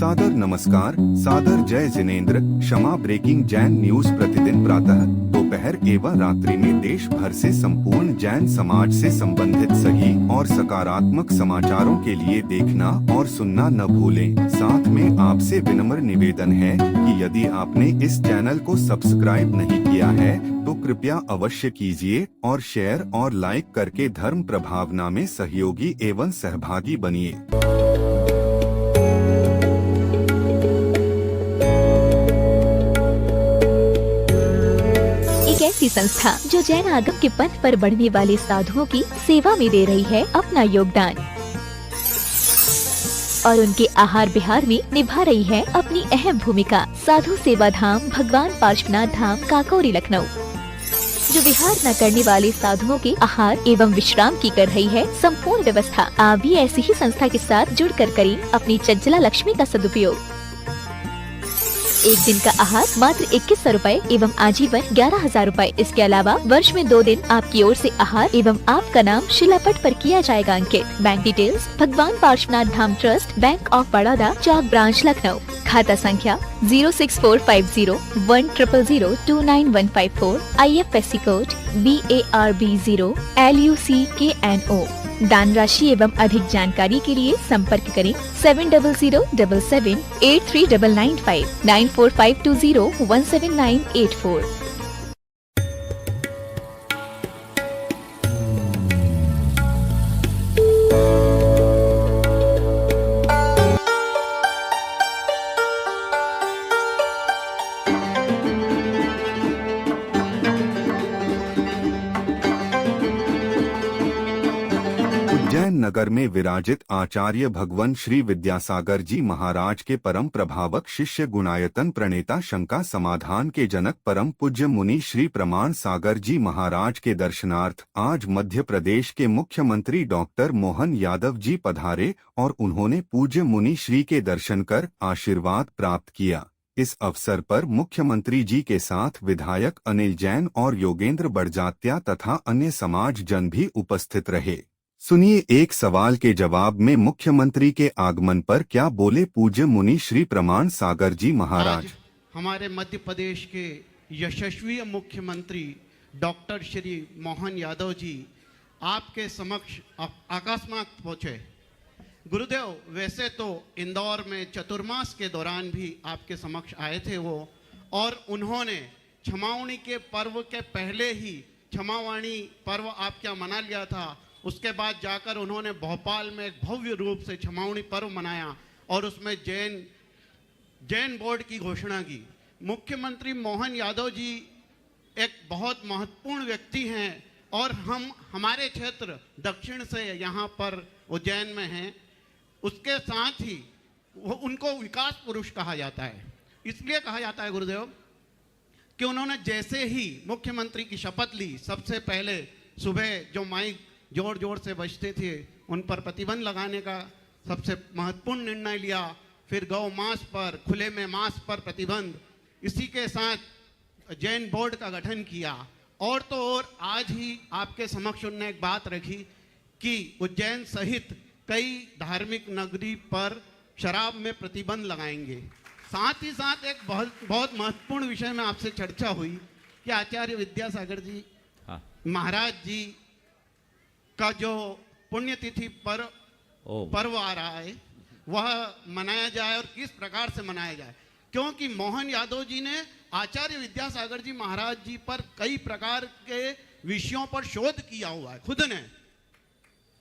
सादर नमस्कार, सादर जय जिनेंद्र, क्षमा ब्रेकिंग जैन न्यूज प्रतिदिन प्रातः दोपहर एवं रात्रि में देश भर से संपूर्ण जैन समाज से संबंधित सही और सकारात्मक समाचारों के लिए देखना और सुनना न भूलें। साथ में आपसे विनम्र निवेदन है कि यदि आपने इस चैनल को सब्सक्राइब नहीं किया है तो कृपया अवश्य कीजिए और शेयर और लाइक करके धर्म प्रभावना में सहयोगी एवं सहभागी बनिए। ऐसी संस्था जो जैन आगम के पथ पर बढ़ने वाले साधुओं की सेवा में दे रही है अपना योगदान और उनके आहार विहार में निभा रही है अपनी अहम भूमिका। साधु सेवा धाम भगवान पार्श्वनाथ धाम काकोरी लखनऊ जो विहार न करने वाले साधुओं के आहार एवं विश्राम की कर रही है संपूर्ण व्यवस्था। आप भी ऐसी ही संस्था के साथ जुड़कर करें अपनी चंचला लक्ष्मी का सदुपयोग। एक दिन का आहार मात्र 2100 रूपए एवं आजीवन 11,000 रूपए। इसके अलावा वर्ष में 2 दिन आपकी ओर से आहार एवं आपका नाम शिलापट पर किया जाएगा अंकित। बैंक डिटेल्स भगवान Parshvanath Dham trust, bank of Baroda, Chowk branch Lucknow. खाता संख्या 064501000291154। IFSC code BARB0 LUCKNO। दान राशि एवं अधिक जानकारी के लिए संपर्क करें 7007783995 9452017984। उज्जैन नगर में विराजित आचार्य भगवान श्री विद्यासागर जी महाराज के परम प्रभावक शिष्य गुणायतन प्रणेता शंका समाधान के जनक परम पूज्य मुनि श्री प्रमाण सागर जी महाराज के दर्शनार्थ आज मध्य प्रदेश के मुख्यमंत्री डॉक्टर मोहन यादव जी पधारे और उन्होंने पूज्य मुनि श्री के दर्शन कर आशीर्वाद प्राप्त किया। इस अवसर पर मुख्यमंत्री जी के साथ विधायक अनिल जैन और योगेंद्र बड़जात्या तथा अन्य समाज जन भी उपस्थित रहे। सुनिए एक सवाल के जवाब में मुख्यमंत्री के आगमन पर क्या बोले पूज्य मुनि श्री प्रमाण सागर जी महाराज। हमारे मध्य प्रदेश के यशस्वी मुख्यमंत्री डॉक्टर श्री मोहन यादव जी आपके समक्ष अकस्मात पहुंचे। गुरुदेव, वैसे तो इंदौर में चतुर्मास के दौरान भी आपके समक्ष आए थे वो, और उन्होंने क्षमावणी के पर्व के पहले ही क्षमावाणी पर्व आपके यहाँ मना लिया था। उसके बाद जाकर उन्होंने भोपाल में एक भव्य रूप से क्षमावणी पर्व मनाया और उसमें जैन बोर्ड की घोषणा की। मुख्यमंत्री मोहन यादव जी एक बहुत महत्वपूर्ण व्यक्ति हैं और हमारे क्षेत्र दक्षिण से यहाँ पर उज्जैन में हैं। उसके साथ ही उनको विकास पुरुष कहा जाता है। इसलिए कहा जाता है गुरुदेव कि उन्होंने जैसे ही मुख्यमंत्री की शपथ ली, सबसे पहले सुबह जो माइक जोर जोर से बजते थे उन पर प्रतिबंध लगाने का सबसे महत्वपूर्ण निर्णय लिया। फिर गौ मांस पर, खुले में मांस पर प्रतिबंध, इसी के साथ जैन बोर्ड का गठन किया। और तो और आज ही आपके समक्ष उन्होंने एक बात रखी कि उज्जैन सहित कई धार्मिक नगरी पर शराब में प्रतिबंध लगाएंगे। साथ ही साथ एक बहुत महत्वपूर्ण विषय में आपसे चर्चा हुई कि आचार्य विद्यासागर जी महाराज जी का जो पुण्यतिथि पर्व आ रहा है वह मनाया जाए और किस प्रकार से मनाया जाए, क्योंकि मोहन यादव जी ने आचार्य विद्यासागर जी महाराज जी पर कई प्रकार के विषयों पर शोध किया हुआ है खुद ने,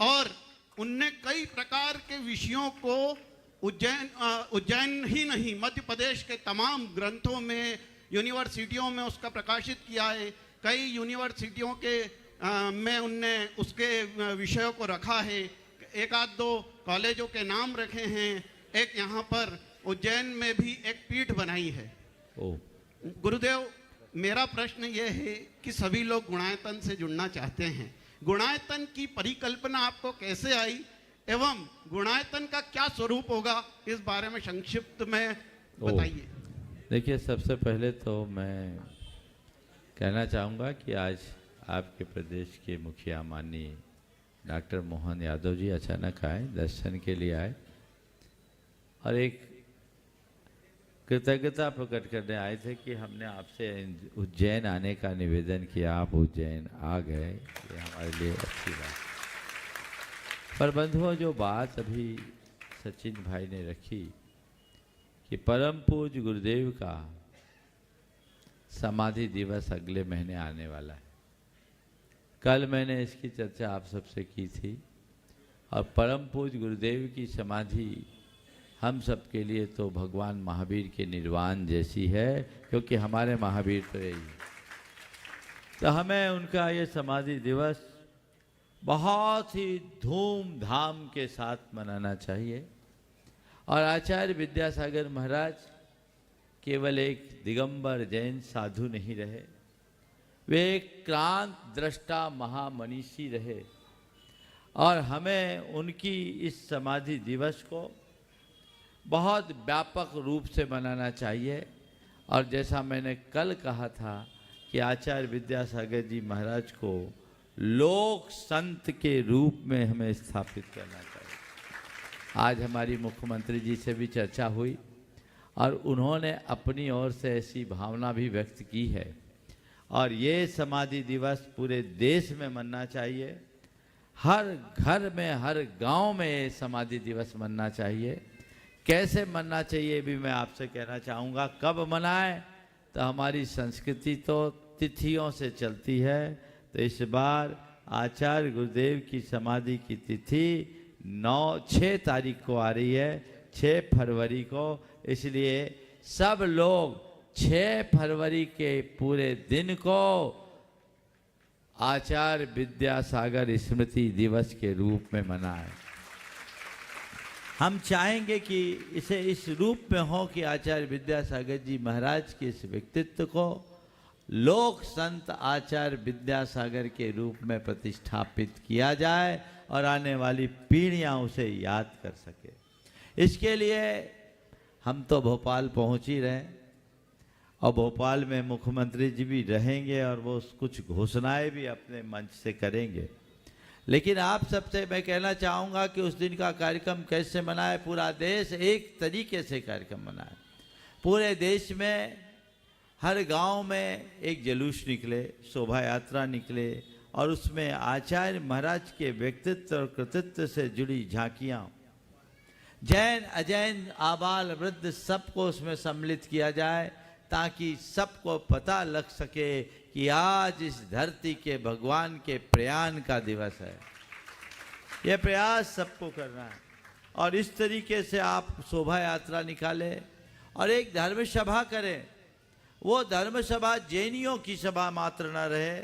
और उनने कई प्रकार के विषयों को उज्जैन ही नहीं मध्य प्रदेश के तमाम ग्रंथों में, यूनिवर्सिटियों में उसका प्रकाशित किया है। कई यूनिवर्सिटियों के में उनने उसके विषयों को रखा है। एक आध 2 कॉलेजों के नाम रखे हैं। एक यहाँ पर उज्जैन में भी एक पीठ बनाई है। गुरुदेव, मेरा प्रश्न ये है कि सभी लोग गुणायतन से जुड़ना चाहते हैं। गुणायतन की परिकल्पना आपको कैसे आई एवं गुणायतन का क्या स्वरूप होगा, इस बारे में संक्षिप्त में बताइए। देखिए, सबसे पहले तो मैं कहना चाहूँगा कि आज आपके प्रदेश के मुखिया माननीय डॉक्टर मोहन यादव जी अचानक आए, दर्शन के लिए आए और एक कृतज्ञता प्रकट करने आए थे कि हमने आपसे उज्जैन आने का निवेदन किया, आप उज्जैन आ गए, ये हमारे लिए अच्छी बात। पर बंधुओं, जो बात अभी सचिन भाई ने रखी कि परम पूज्य गुरुदेव का समाधि दिवस अगले महीने आने वाला है। कल मैंने इसकी चर्चा आप सबसे की थी और परम पूज्य गुरुदेव की समाधि हम सब के लिए तो भगवान महावीर के निर्वाण जैसी है, क्योंकि हमारे महावीर तो यही है। तो हमें उनका ये समाधि दिवस बहुत ही धूमधाम के साथ मनाना चाहिए। और आचार्य विद्यासागर महाराज केवल एक दिगंबर जैन साधु नहीं रहे, वे एक क्रांत दृष्टा महामनीषी रहे। और हमें उनकी इस समाधि दिवस को बहुत व्यापक रूप से मनाना चाहिए। और जैसा मैंने कल कहा था कि आचार्य विद्यासागर जी महाराज को लोक संत के रूप में हमें स्थापित करना चाहिए। आज हमारी मुख्यमंत्री जी से भी चर्चा हुई और उन्होंने अपनी ओर से ऐसी भावना भी व्यक्त की है। और ये समाधि दिवस पूरे देश में मनना चाहिए, हर घर में, हर गांव में ये समाधि दिवस मनना चाहिए। कैसे मनना चाहिए भी मैं आपसे कहना चाहूँगा। कब मनाएं? तो हमारी संस्कृति तो तिथियों से चलती है। तो इस बार आचार्य गुरुदेव की समाधि की तिथि 6 तारीख को आ रही है, 6 फरवरी को। इसलिए सब लोग 6 फरवरी के पूरे दिन को आचार्य विद्यासागर स्मृति दिवस के रूप में मनाएं। हम चाहेंगे कि इसे इस रूप में हो कि आचार्य विद्यासागर जी महाराज के इस व्यक्तित्व को लोक संत आचार्य विद्यासागर के रूप में प्रतिष्ठापित किया जाए और आने वाली पीढ़ियां उसे याद कर सके। इसके लिए हम तो भोपाल पहुंच ही रहे और भोपाल में मुख्यमंत्री जी भी रहेंगे और वो कुछ घोषणाएं भी अपने मंच से करेंगे। लेकिन आप सबसे मैं कहना चाहूँगा कि उस दिन का कार्यक्रम कैसे मनाए। पूरा देश एक तरीके से कार्यक्रम मनाए। पूरे देश में हर गांव में एक जुलूस निकले, शोभा यात्रा निकले और उसमें आचार्य महाराज के व्यक्तित्व और कृतित्व से जुड़ी झांकियाँ, जैन अजैन आबाल वृद्ध सबको उसमें सम्मिलित किया जाए, ताकि सबको पता लग सके कि आज इस धरती के भगवान के प्रयाण का दिवस है। यह प्रयास सबको करना है। और इस तरीके से आप शोभा यात्रा निकालें और एक धर्म सभा करें। वो धर्म सभा जैनियों की सभा मात्र न रहे,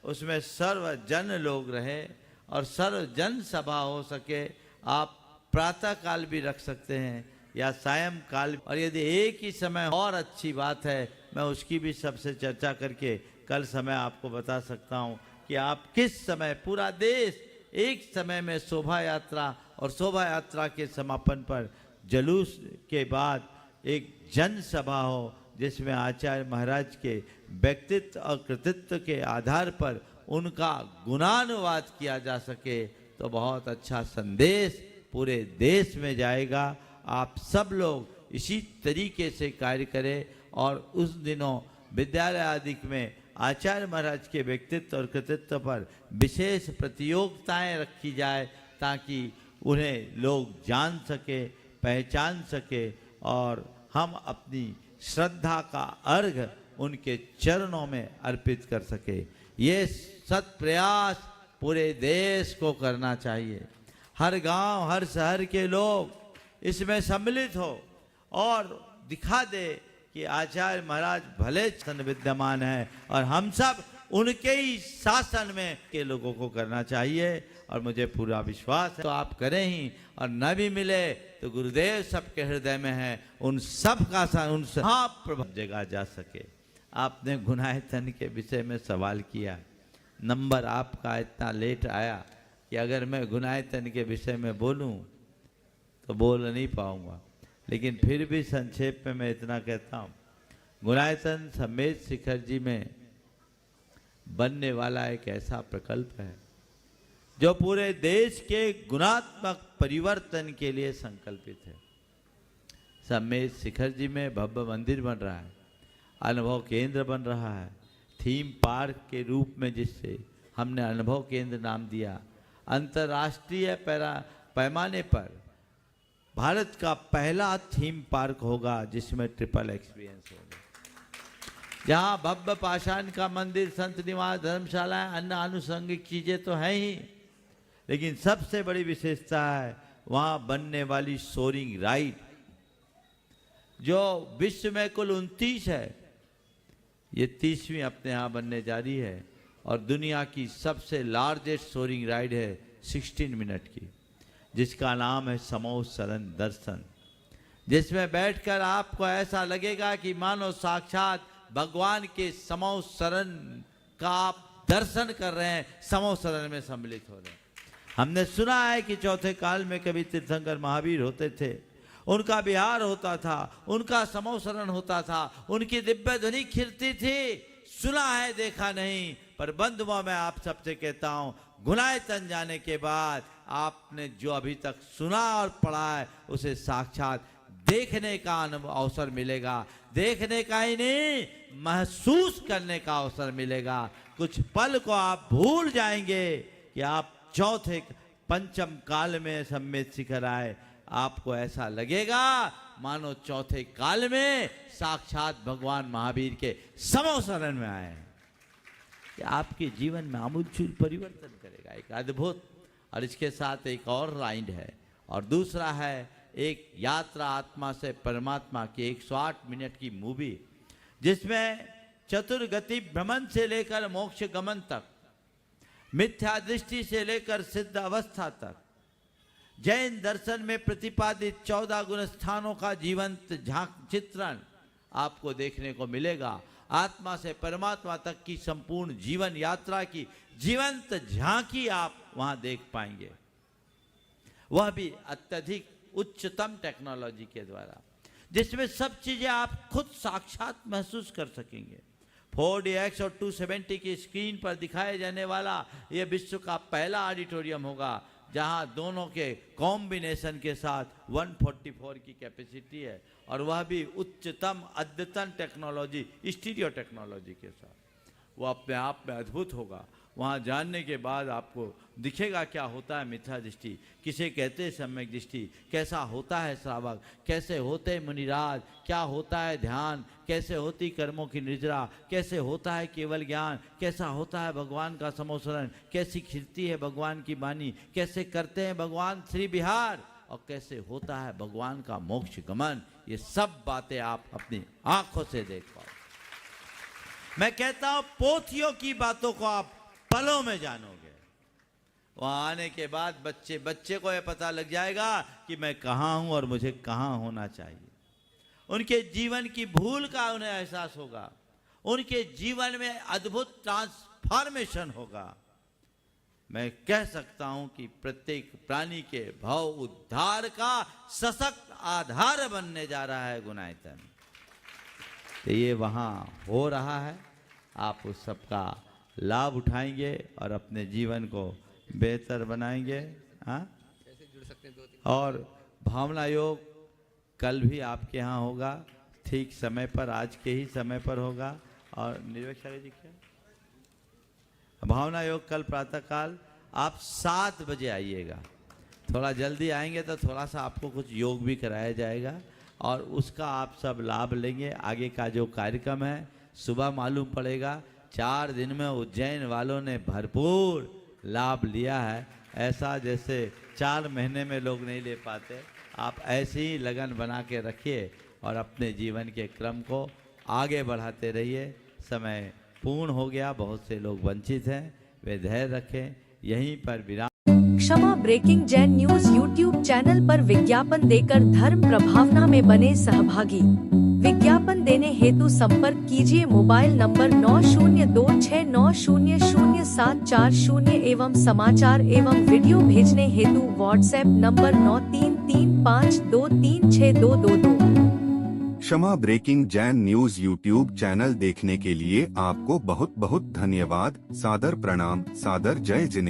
उसमें सर्वजन लोग रहे और सर्वजन सभा हो सके। आप प्रातः काल भी रख सकते हैं या सायं काल। और यदि एक ही समय और अच्छी बात है, मैं उसकी भी सबसे चर्चा करके कल समय आपको बता सकता हूं कि आप किस समय पूरा देश एक समय में शोभा यात्रा और शोभा यात्रा के समापन पर जुलूस के बाद एक जन सभा हो, जिसमें आचार्य महाराज के व्यक्तित्व और कृतित्व के आधार पर उनका गुणानुवाद किया जा सके, तो बहुत अच्छा संदेश पूरे देश में जाएगा। आप सब लोग इसी तरीके से कार्य करें और उस दिनों विद्यालय आदि में आचार्य महाराज के व्यक्तित्व और कृतित्व पर विशेष प्रतियोगिताएं रखी जाए, ताकि उन्हें लोग जान सके, पहचान सके और हम अपनी श्रद्धा का अर्घ उनके चरणों में अर्पित कर सके। ये सत प्रयास पूरे देश को करना चाहिए। हर गांव, हर शहर के लोग इसमें सम्मिलित हो और दिखा दे कि आचार्य महाराज भले सन विद्यमान है और हम सब उनके ही शासन में के लोगों को करना चाहिए। और मुझे पूरा विश्वास है तो आप करें ही, और न भी मिले तो गुरुदेव सबके हृदय में है, उन सब का उन सब जगह जा सके। आपने गुणायतन के विषय में सवाल किया, नंबर आपका इतना लेट आया कि अगर मैं गुणायतन के विषय में बोलूं तो बोल नहीं पाऊंगा, लेकिन फिर भी संक्षेप में मैं इतना कहता हूँ, गुणायतन समेत शिखर जी में बनने वाला एक ऐसा प्रकल्प है जो पूरे देश के गुणात्मक परिवर्तन के लिए संकल्पित है। समेत शिखर जी में भव्य मंदिर बन रहा है, अनुभव केंद्र बन रहा है, थीम पार्क के रूप में जिससे हमने अनुभव केंद्र नाम दिया। अंतर्राष्ट्रीय पैमाने पर भारत का पहला थीम पार्क होगा जिसमें ट्रिपल एक्सपीरियंस होगा, जहाँ भव्य पाषाण का मंदिर, संत निवास, धर्मशालाएं, अन्य आनुषंगिक चीजें तो हैं ही, लेकिन सबसे बड़ी विशेषता है वहाँ बनने वाली सोरिंग राइड, जो विश्व में कुल 29 है, ये 30वीं अपने यहाँ बनने जा रही है और दुनिया की सबसे लार्जेस्ट सोरिंग राइड है 16 मिनट की, जिसका नाम है समोह सरन दर्शन, जिसमें बैठकर आपको ऐसा लगेगा कि मानो साक्षात भगवान के समोह सरन का आप दर्शन कर रहे हैं, समोह सरन में सम्मिलित हो रहे हैं। हमने सुना है कि चौथे काल में कभी तीर्थंकर महावीर होते थे, उनका विहार होता था, उनका समोह सरन होता था, उनकी दिव्य ध्वनि खिलती थी। सुना है, देखा नहीं, पर बंधुओं मैं आप सबसे कहता हूं, गुनायतन जाने के बाद आपने जो अभी तक सुना और पढ़ा है उसे साक्षात देखने का अवसर मिलेगा। देखने का ही नहीं, महसूस करने का अवसर मिलेगा। कुछ पल को आप भूल जाएंगे कि आप चौथे पंचम काल में सम्मेत शिखर आए। आपको ऐसा लगेगा मानो चौथे काल में साक्षात भगवान महावीर के समोह शरण में आए, कि आपके जीवन में आमूलचूल परिवर्तन करेगा, एक अद्भुत। और इसके साथ एक और राइड है, और दूसरा है एक यात्रा आत्मा से परमात्मा की 108 मिनट की मूवी, जिसमें चतुर्गति भ्रमण से लेकर मोक्ष गमन तक, मिथ्या दृष्टि से लेकर सिद्ध अवस्था तक, जैन दर्शन में प्रतिपादित 14 गुण स्थानों का जीवंत चित्रण आपको देखने को मिलेगा। आत्मा से परमात्मा तक की संपूर्ण जीवन यात्रा की जीवंत झांकी आप वहां देख पाएंगे, वह भी अत्यधिक उच्चतम टेक्नोलॉजी के द्वारा, जिसमें सब चीजें आप खुद साक्षात महसूस कर सकेंगे। 4DX और 270 की स्क्रीन पर दिखाए जाने वाला यह विश्व का पहला ऑडिटोरियम होगा, जहां दोनों के कॉम्बिनेशन के साथ 144 की कैपेसिटी है, और वह भी उच्चतम अद्यतन टेक्नोलॉजी, स्टीरियो टेक्नोलॉजी के साथ। वो अपने आप में अद्भुत होगा। वहाँ जानने के बाद आपको दिखेगा क्या होता है मिथ्या दृष्टि, किसे कहते हैं सम्यक दृष्टि, कैसा होता है श्रावक, कैसे होते हैं मुनिराज, क्या होता है ध्यान, कैसे होती कर्मों की निद्रा, कैसे होता है केवल ज्ञान, कैसा होता है भगवान का समोसरण, कैसी खिलती है भगवान की वाणी, कैसे करते हैं भगवान श्री विहार, और कैसे होता है भगवान का मोक्ष गमन। ये सब बातें आप अपनी आंखों से देख पाओ। मैं कहता हूं पोथियों की बातों को आप पलों में जानोगे। वहां आने के बाद बच्चे को यह पता लग जाएगा कि मैं कहाँ हूं और मुझे कहाँ होना चाहिए। उनके जीवन की भूल का उन्हें एहसास होगा, उनके जीवन में अद्भुत ट्रांसफॉर्मेशन होगा। मैं कह सकता हूं कि प्रत्येक प्राणी के भाव उद्धार का सशक्त आधार बनने जा रहा है गुणायतन। तो ये वहां हो रहा है, आप उस सब का लाभ उठाएंगे और अपने जीवन को बेहतर बनाएंगे। हाँ, कैसे जुड़ सकते हैं? और भावना योग कल भी आपके यहाँ होगा, ठीक समय पर, आज के ही समय पर होगा। और निर्वेश जी क्या भावना योग कल प्रातःकाल आप 7 बजे आइएगा। थोड़ा जल्दी आएंगे तो थोड़ा सा आपको कुछ योग भी कराया जाएगा और उसका आप सब लाभ लेंगे। आगे का जो कार्यक्रम है सुबह मालूम पड़ेगा। 4 दिन में उज्जैन वालों ने भरपूर लाभ लिया है, ऐसा जैसे 4 महीने में लोग नहीं ले पाते। आप ऐसी ही लगन बना के रखिए और अपने जीवन के क्रम को आगे बढ़ाते रहिए। समय पूर्ण हो गया, बहुत से लोग वंचित हैं, वे धैर्य रखें। यहीं पर विराम। Kshama breaking Jain news YouTube channel पर विज्ञापन देकर धर्म प्रभावना में बने सहभागी। विज्ञापन देने हेतु संपर्क कीजिए मोबाइल नंबर 9026900740 एवं समाचार एवं वीडियो भेजने हेतु WhatsApp number 9335236222। Kshama breaking Jain news YouTube channel देखने के लिए आपको बहुत बहुत धन्यवाद। सादर प्रणाम, सादर जय जिने।